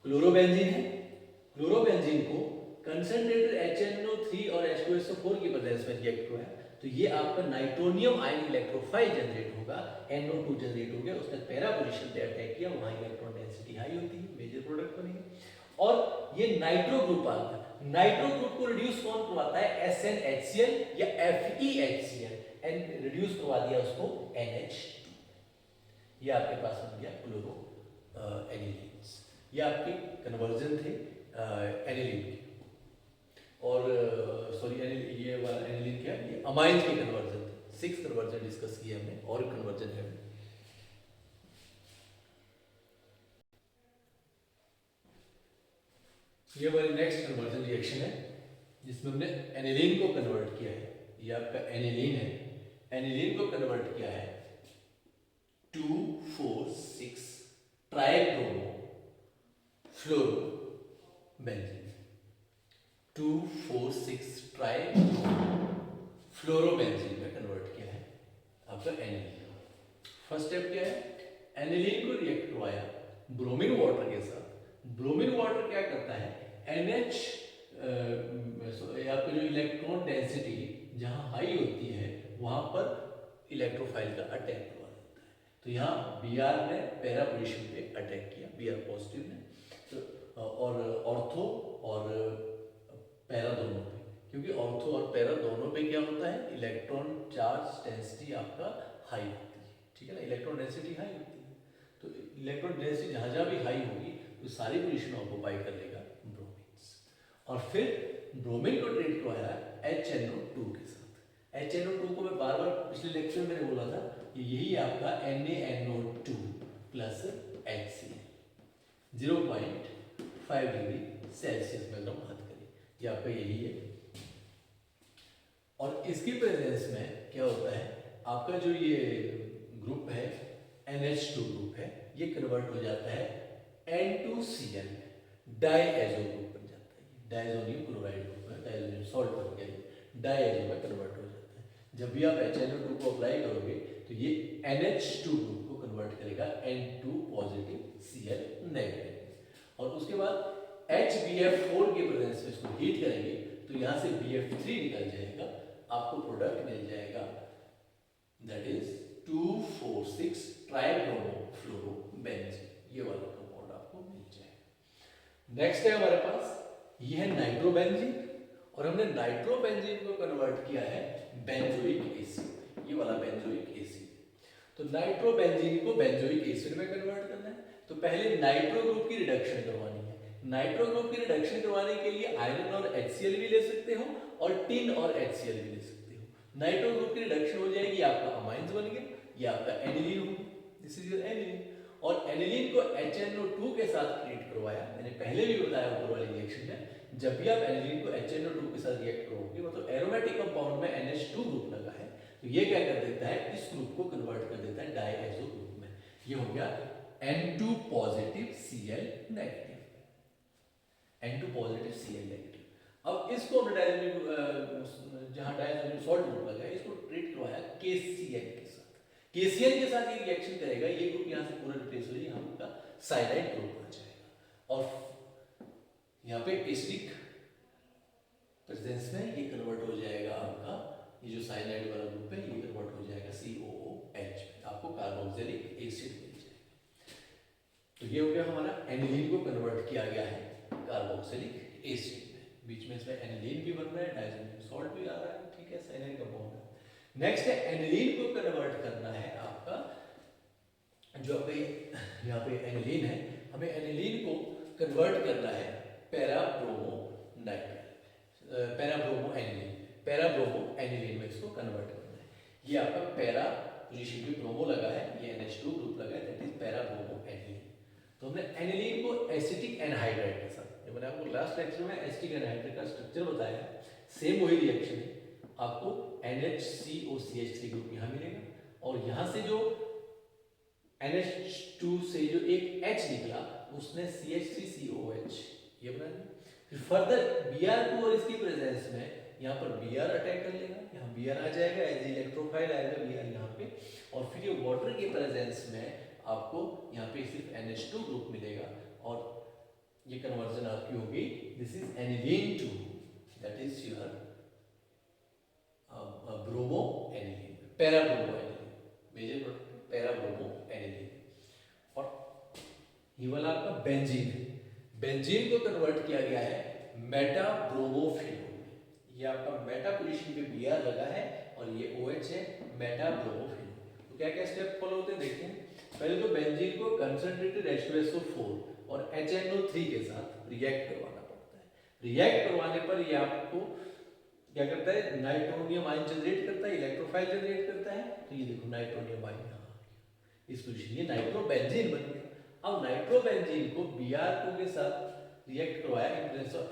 क्लोरोबेंजीन है, क्लोरोबेंजीन को कंसंट्रेटेड HNO3 और H2SO4 की प्रेजेंस में रिएक्ट हुआ है तो ये आपका नाइट्रोनियम आयन इलेक्ट्रोफाइल जनरेट होगा, NO2 जनरेट हो गया, उसने पैरा पोजीशन पे अटैक किया, वहां इलेक्ट्रॉन डेंसिटी हाई होती है, मेजर प्रोडक्ट बनेगा। और ये नाइट्रो ग्रुप आ गया, नाइट्रो ग्रुप को रिड्यूस कौन करवाता है? SnHCl या FeHCl, एंड रिड्यूस करवा दिया उसको NH2, ये आपके पास बन गया क्लोरो एनिलीन्स। ये आपके कन्वर्जन थे एनिलीन के, और सॉरी ये वाला एनिलीन क्या है, ये अमाइंस के कन्वर्जन थे। 6 कन्वर्जन डिस्कस किए हमने, और कन्वर्जन है। ये वाली नेक्स्ट कन्वर्जन रिएक्शन है जिसमें हमने एनिलीन को कन्वर्ट किया है, ये आपका एनिलीन है, एनिलीन को कन्वर्ट किया है 2,4,6 ट्राइब्रोमो फ्लोरोबेंजीन, 2,4,6 ट्राइब्रोमो फ्लोरोबेंजीन में कन्वर्ट किया है आपका एनिलीन। फर्स्ट स्टेप क्या है? एनिलीन को रिएक्ट करवाया ब्रोमीन वाटर के साथ। ब्रोमीन वाटर क्या करता है? NH आपका जो इलेक्ट्रॉन डेंसिटी जहां हाई होती है वहां पर इलेक्ट्रोफाइल का अटैक करवा देता है। तो यहाँ Br ने पैरा पोजीशन पे अटैक किया, Br पॉजिटिव ने, तो और ऑर्थो और पैरा दोनों पे, क्योंकि ऑर्थो और पैरा दोनों पे क्या होता है? इलेक्ट्रॉन चार्ज डेंसिटी आपका हाई होती है, ठीक है ना, इलेक्ट्रॉन डेंसिटी हाई होती है। तो इलेक्ट्रॉन डेंसिटी जहां जहां भी हाई होगी तो सारी पोजीशन ऑक्यूपाई कर लेगा ब्रोमीन्स। और फिर ब्रोमीन को ट्रीट करवाया HNO2 के साथ। HNO2 को मैं बार बार पिछले लेक्चर में मैंने बोला था कि यही आपका NaNO2 plus HCl 0.5 degree Celsius में अगर हम बात करें, ये आपका यही है। और इसकी प्रेजेंस में क्या होता है? आपका जो ये ग्रुप है NH2 ग्रुप है, ये कन्वर्ट हो जाता है N2Cl डाईएजो ग्रुप बन जाता है, डायजोनियम क्लोराइड ग्रुप है, डायजोनियम सॉल्ट बन गया, डाईएजो में कन्वर्ट हो जाता है। जब भी आप HNO2 को अप्लाई करोगे तो ये NH2 ग्रुप को कन्वर्ट करेगा N2 पॉजिटिव Cl नेगेटिव, और उसके बाद HBF4 के प्रेजेंस में इसको हीट करेंगे तो यहाँ से BF3 निकल जाएगा, आपको प्रोडक्ट मिल जाएगा दैट इज 2,4,6 ट्राइब्रोमो फ्लोरोबेंजीन, ये वाला कंपाउंड आपको मिल जाएगा। नेक्स्ट है हमारे पास ये है नाइट्रोबेंजीन, और हमने नाइट्रोबेंजीन को कन्वर्ट किया है बेंजोइक एसिड, ये वाला बेंजोइक एसिड। तो नाइट्रोबेंजीन को बेंजोइक एसिड में कन्वर्ट करना है तो पहले नाइट्रो ग्रुप की रिडक्शन करवानी है। नाइट्रो ग्रुप की रिडक्शन करवाने के लिए आयरन और HCl भी ले सकते हो और टिन और HCl भी ले सकते हो। नाइट्रो ग्रुप की रिडक्शन हो जाएगी, आपका अमाइंस बन गया, ये आपका एनिलीन हो, दिस इज योर एनिलीन। और एनिलीन को HNO2 के साथ ट्रीट करवाया, मैंने पहले भी बताया ऊपर वाली रिएक्शन में, जब भी आप एनिलीन को HNO2 के साथ रिएक्ट करोगे, मतलब एरोमेटिक कंपाउंड में NH2 ग्रुप लगा है, तो ये क्या कर देता है? इस ग्रुप को कन्वर्ट कर देता है डाईएजो ग्रुप में। ये हो गया N2 positive Cl negative, N2 positive Cl negative. अब इसको हमने जहां डायजोनियम सॉल्ट ग्रुप लगा है, इसको ट्रीट करवाया KCl के साथ। KCl के साथ ये रिएक्शन करेगा, ये ग्रुप यहां से पूरा रिप्लेस हो जाएगा, यहाँ का साइनाइड ग्रुप बन जाएगा, और यहाँ पे एसिडिक प्रेजेंस में ये कन्वर्ट हो जाएगा आपका, ये जो साइनाइड वाला ग्रुप है ये कन्वर्ट हो जाएगा COOH, आपको कार्बोक्सिलिक एसिड मिल जाएगा। तो ये हो गया हमारा एनिलीन को कन्वर्ट किया गया है कार्बोक्सिलिक एसिड में, बीच में इसमें एनिलीन भी बन रहा है, डायजोनियम सॉल्ट भी आ रहा है, ठीक है, साइनाइड कंपाउंड है। नेक्स्ट है एनिलीन को कन्वर्ट करना है आपका, जो पे यहाँ पे एनिलीन है, हमें एनिलीन को कन्वर्ट करना है पैराब्रोमो एनिलीन में इसको कन्वर्ट करना है। ये आपका पैरा पोजीशन पे ब्रोमो लगा है, ये NH2 ग्रुप लगा है, दैट इज पैराब्रोमो एनिलीन। तो हमने एनिलीन को एसिटिक एनहाइड्राइड के साथ, ये मैंने आपको लास्ट लेक्चर में एसिटिक एनहाइड्राइड का स्ट्रक्चर बताया, सेम वही रिएक्शन है, आपको NHCOCH3 ग्रुप यहाँ मिलेगा, और यहाँ से जो NH2 से जो एक H निकला उसने CH3COH ये बना दिया। फिर फर्दर Br2 और इसकी प्रेजेंस में यहाँ पर Br अटैक कर लेगा, यहाँ Br आ जाएगा एज इलेक्ट्रोफाइल आएगा Br यहाँ पे, और फिर ये वाटर के प्रेजेंस में आपको यहाँ पे सिर्फ NH2 ग्रुप मिलेगा, और ये कन्वर्जन आपकी होगी, this is aniline to, that is your bromo aniline, para bromo aniline, major product para bromo aniline. और ये वाला आपका बेंजीन, बेंजीन को कन्वर्ट किया गया है मेटा ब्रोमोफिनोल में, ये आपका मेटा पोजीशन पे Br लगा है और ये OH है मेटा ब्रोमोफिनोल। तो क्या क्या स्टेप फॉलो होते हैं देखते हैं। पहले तो बेंजीन को कंसंट्रेटेड H2SO4 और HNO3 के साथ रिएक्ट करवाना पड़ता है। रिएक्ट करवाने पर ये आपको क्या करता है, नाइट्रोनियम आयन जनरेट करता है, इलेक्ट्रोफाइल जनरेट करता है। तो ये देखो नाइट्रोनियम आयन इस पोजीशन, ये नाइट्रोबेंजीन बन गया। अब नाइट्रोबेंजीन को Br2 के साथ रिएक्ट करवाया इन प्रेजेंस ऑफ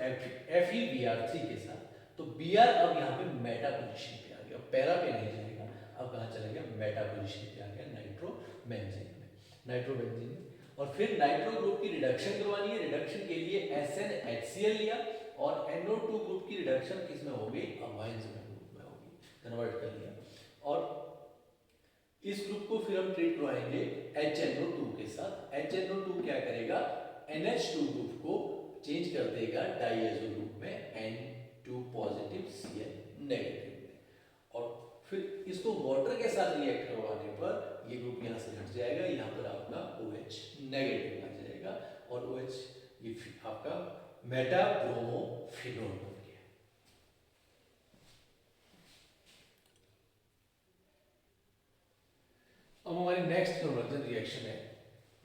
FeBr3 के साथ, तो Br अब यहाँ पे मेटा पोजीशन पे आ गया, पैरा पे नहीं जाएगा, अब कहाँ चला गया, मेटा पोजीशन पे आ गया नाइट्रोबेंजीन में, नाइट्रोबेंजीन में। और फिर नाइट्रो ग्रुप की रिडक्शन करवानी है, रिडक्शन के लिए SnHCl लिया और NO2 ग्रुप की रिडक्शन किसमें होगी, अमाइंस ग्रुप में होगी, कन्वर्ट कर लिया। और इस ग्रुप को फिर हम ट्रीट करवाएंगे HNO2 के साथ। HNO2 क्या करेगा, NH2 ग्रुप को चेंज कर देगा डाइएजो ग्रुप में N2 पॉजिटिव Cl नेगेटिव में, और फिर इसको वाटर के साथ रिएक्ट करवाने पर ये ग्रुप यहाँ से हट जाएगा, यहाँ पर आपका OH नेगेटिव आ जाएगा और OH ये आपका मेटा ब्रोमोफिनोल बन गया। अब हमारी नेक्स्ट कन्वर्जन रिएक्शन है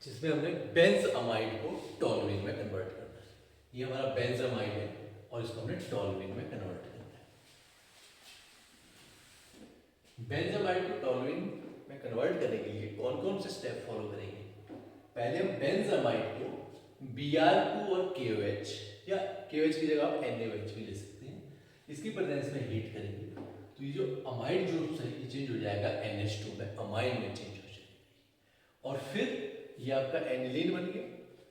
जिसमें हमने बेंजअमाइड को टोलुइन में कन्वर्ट करना है। ये हमारा बेंजअमाइड है और इसको हमने टोलुइन में कन्वर्ट करना है। बेंजअमाइड को टोलुइन में कन्वर्ट करने के लिए कौन कौन से स्टेप फॉलो करेंगे। पहले हम बेंजअमाइड को Br2 और KOH या KOH की जगह आप NaOH भी ले सकते हैं, इसकी प्रेजेंस में हीट करेंगे तो ये जो अमाइड ग्रुप है ये चेंज हो जाएगा NH2 में, अमाइन में चेंज हो जाएगा। और फिर ये आपका एनिलीन बन गया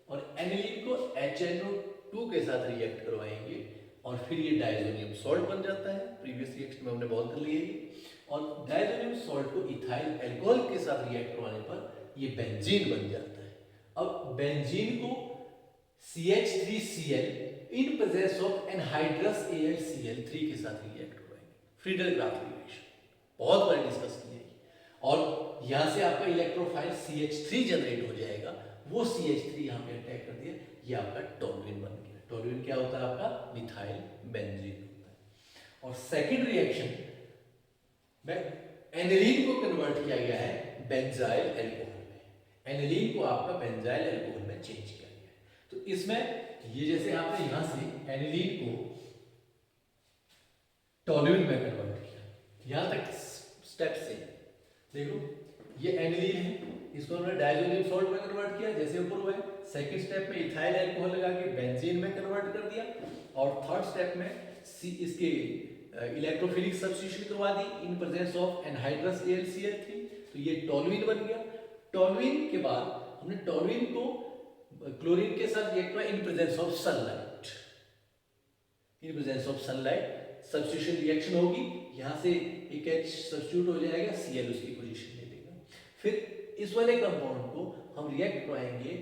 और एनिलीन को HNO2 के साथ रिएक्ट करवाएंगे और फिर ये डायजोनियम सॉल्ट बन जाता है। प्रीवियस रिएक्शन में हमने बहुत कर लिया है। और डायजोनियम सॉल्ट को इथाइल अल्कोहल के साथ रिएक्ट करवाने पर ये बेंजीन बन जाता है। अब बेंजीन को CH3Cl in presence of anhydrous AlCl3 के साथ रिएक्ट करवाएंगे, फ्रीडल-ग्राफ रिएक्शन, बहुत बार डिस्कस किया है। और यहाँ से आपका इलेक्ट्रोफाइल CH3 जनरेट हो जाएगा, वो CH3 यहाँ पे अटैक कर दिया, ये आपका टोलुइन बन गया। टोलुइन क्या होता है आपका, मिथाइल बेंजीन होता है। और सेकंड रिएक्शन में एनिलीन को कन्वर्ट किया गया है बेंजाइल अल्कोहल में, एनिलीन को आपका बेंजाइल अल्कोहल में चेंज किया गया है। तो इसमें ये जैसे आपने यहां से एनिलीन को टोलुइन में कन्वर्ट किया, यहां तक स्टेप से देखो, ये एनिलीन है, इसको हमने डायजोनियम सॉल्ट में कन्वर्ट किया जैसे ऊपर हुआ है। सेकंड स्टेप में इथाइल अल्कोहल लगा के बेंजीन में कन्वर्ट कर दिया और थर्ड स्टेप में इसके इलेक्ट्रोफिलिक सब्स्टिट्यूशन करवा दी in presence of anhydrous AlCl3, तो ये टोलुइन बन गया। टोलुइन के बाद हमने टोलुइन को क्लोरीन के साथ रिएक्ट किया इन presence of sunlight, in presence of sunlight substitution reaction होगी, यहां से एक H सब्स्टिट्यूट हो जाएगा, Cl उसकी पोजीशन ले लेगा। फिर इस वाले कंपाउंड को हम रिएक्ट करवाएंगे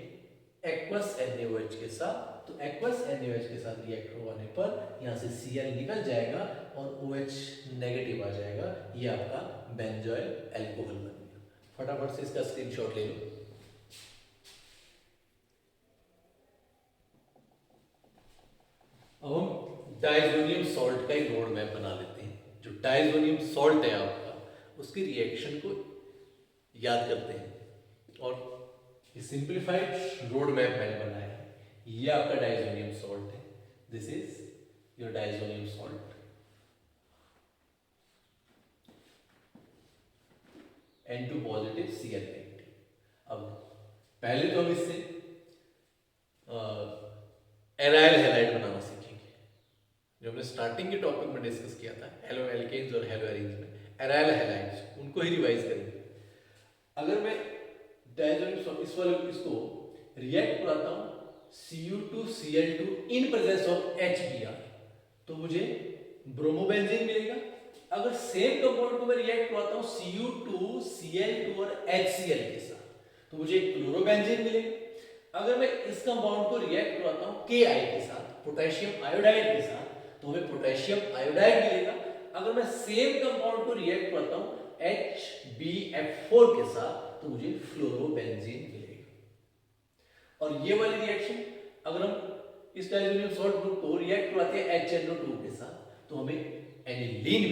एक्वस NaOH के साथ, तो एक्वस NaOH के साथ रिएक्ट करवाने पर यहाँ से Cl निकल जाएगा और OH नेगेटिव आ जाएगा, ये आपका बेंजोइल अल्कोहल बन गया। फटाफट से इसका स्क्रीनशॉट ले लो। अब हम डायजोनियम सॉल्ट का एक रोड मैप बना लेते हैं। जो डायजोनियम सॉल्ट है आपका, उसकी रिएक्शन को याद करते हैं और ये सिंप्लीफाइड रोड मैप मैंने बनाया है। ये आपका डायजोनियम सॉल्ट है, this is your diazonium salt, N2 positive Cl negative. अब पहले तो हम इससे एराइल हैलाइड बनाना सीखेंगे, जो हमने स्टार्टिंग के टॉपिक में डिस्कस किया था, हेलो एल्केन्स और हेलो एरीन्स में एराइल हैलाइड्स, उनको ही रिवाइज करेंगे। अगर मैं डायजोनियम इस वाले इसको रिएक्ट कराता हूं Cu2Cl2 in presence of HBr, तो मुझे ब्रोमोबेंजीन मिलेगा। अगर सेम कंपाउंड को मैं रिएक्ट कराता हूं Cu2Cl2 और HCl के साथ, तो मुझे क्लोरोबेंजीन मिलेगा। अगर मैं इस कंपाउंड को रिएक्ट करवाता हूं Ki के साथ, पोटेशियम आयोडाइड के साथ, तो हमें पोटेशियम आयोडाइड मिलेगा। अगर मैं सेम कंपाउंड को रिएक्ट करवाता हूं HbF4 के साथ, तो मुझे फ्लोरोबेंजीन मिलेगा। और ये वाली रिएक्शन अगर हम इस डाइजोनियम सॉल्ट ग्रुप को रिएक्ट करवाते हैं HNO2 के साथ, तो हमें एनिलीन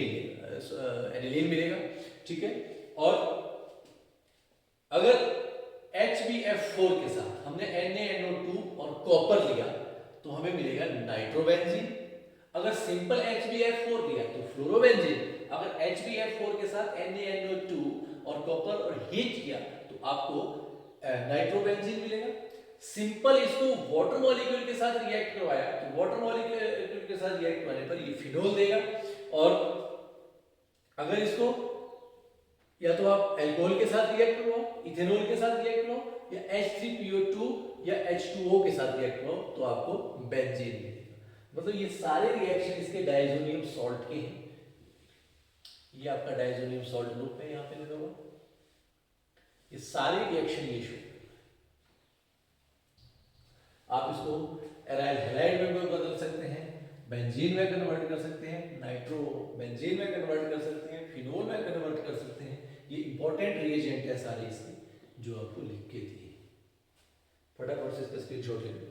मिलेगा, ठीक है। और अगर HbF4 के साथ हमने NaNO2 और कॉपर लिया, तो हमें मिलेगा नाइट्रोबेंजीन। अगर सिंपल HbF4 लिया तो फ्लोरोबेंजीन। अगर HbF4 के साथ NaNO2 और कॉपर और हीट किया तो आपको नाइट्रोबेंजीन मिलेगा। सिंपल इसको वाटर मॉलिक्यूल के साथ रिएक्ट करवाया तो वाटर मॉलिक्यूल के साथ रिएक्ट करने पर ये फिनोल देगा। और अगर इसको या तो आप अल्कोहल के साथ रिएक्ट करवाओ, इथेनॉल के साथ रिएक्ट करवाओ, या H3PO2 या H2O के साथ रिएक्ट करवाओ, तो आपको बेंजीन मिलेगा। मतलब ये सारे रिएक्शन इसके डाइजोनियम सॉल्ट के हैं। ये आपका डाइजोनियम सॉल्ट ग्रुप है, यहाँ पे लगा हुआ। ये सारे रिएक्शन ये शो, आप इसको एराइल हैलाइड में बदल सकते हैं, बेंजीन में कन्वर्ट कर सकते हैं, नाइट्रो बेंजीन में कन्वर्ट कर सकते हैं, फिनोल में कन्वर्ट कर सकते हैं। ये इंपॉर्टेंट रिएजेंट है सारे इसके, जो आपको लिख के दिए। फटाफट से इसका स्क्रीनशॉट ले लो।